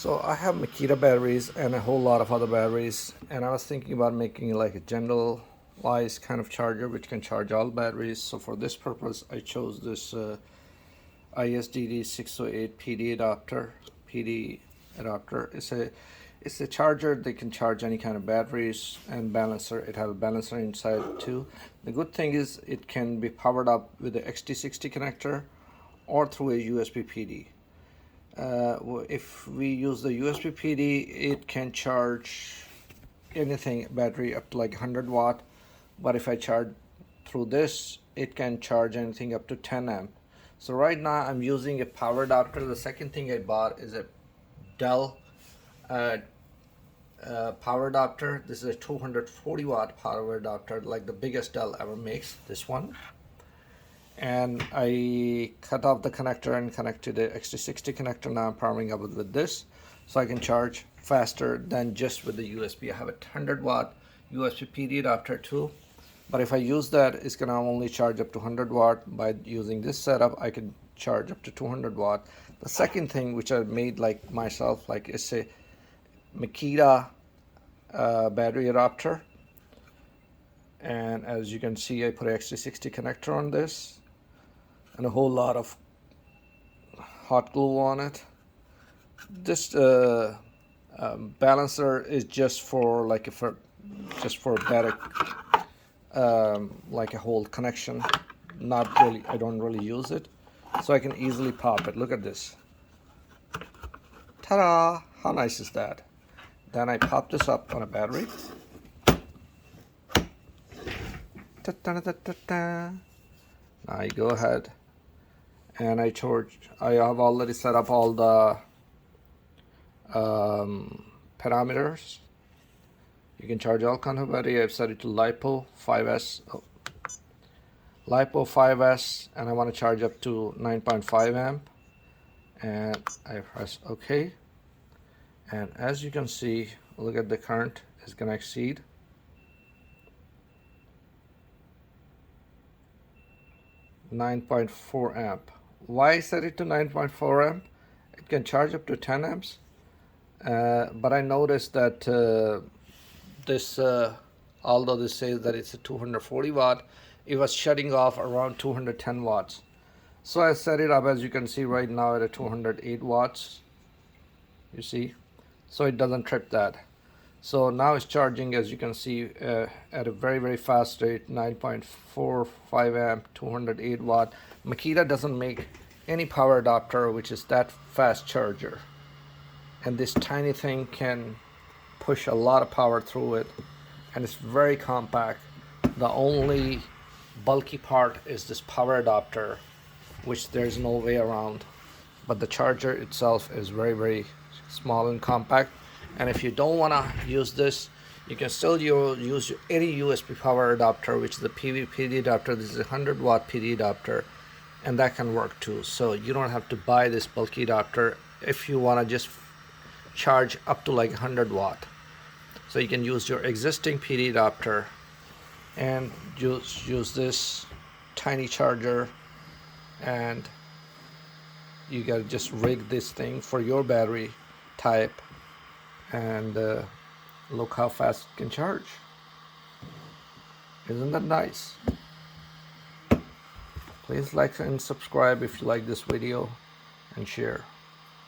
So I have Makita batteries and a whole lot of other batteries, and I was thinking about making like a generalized kind of charger which can charge all batteries. So for this purpose I chose this ISDD 608 PD adapter. It's a charger that can charge any kind of batteries and balancer. It has a balancer inside too. The good thing is it can be powered up with the XT60 connector or through a USB PD. If we use the USB PD, it can charge anything, battery up to like 100 watt. But if I charge through this, it can charge anything up to 10 amp. So right now I'm using a power adapter. The second thing I bought is a Dell power adapter. This is a 240 watt power adapter, like the biggest Dell ever makes, this one. And I cut off the connector and connected the XT60 connector. Now I'm powering up with this, so I can charge faster than just with the USB. I have a 100 watt USB PD adapter too, but if I use that, it's gonna only charge up to 100 watt. By using this setup, I can charge up to 200 watt. The second thing which I made like myself, like it's a Makita battery adapter, and as you can see, I put an XT60 connector on this and a whole lot of hot glue on it. This balancer is just for like just for better like a whole connection. Not really, I don't really use it, so I can easily pop it. Look at this. Ta-da! How nice is that? Then I pop this up on a battery. Ta-ta-ta-ta-ta. Now I go ahead and I have already set up all the parameters. You can charge all kind of battery. I've set it to LiPo 5S. LiPo 5S, and I want to charge up to 9.5 amp. And I press OK. And as you can see, look at the current is going to exceed 9.4 amp. Why I set it to 9.4 amp? It can charge up to 10 amps, but I noticed that this although this says that it's a 240 watt, it was shutting off around 210 watts. So I set it up, as you can see right now, at a 208 watts, you see, so it doesn't trip that. So now it's charging, as you can see, at a very fast rate, 9.45 amp, 208 watt. Makita doesn't make any power adapter which is that fast charger, and this tiny thing can push a lot of power through it, and it's very compact. The only bulky part is this power adapter, which there's no way around, but the charger itself is very small and compact. And if you don't want to use this, you can still use any USB power adapter, which is the PD adapter. This is a 100 watt PD adapter, and that can work too. So you don't have to buy this bulky adapter if you want to just charge up to like 100 watt. So you can use your existing PD adapter and use this tiny charger, and you gotta just rig this thing for your battery type, and look how fast it can charge. Isn't that nice? Please like and subscribe if you like this video, and share.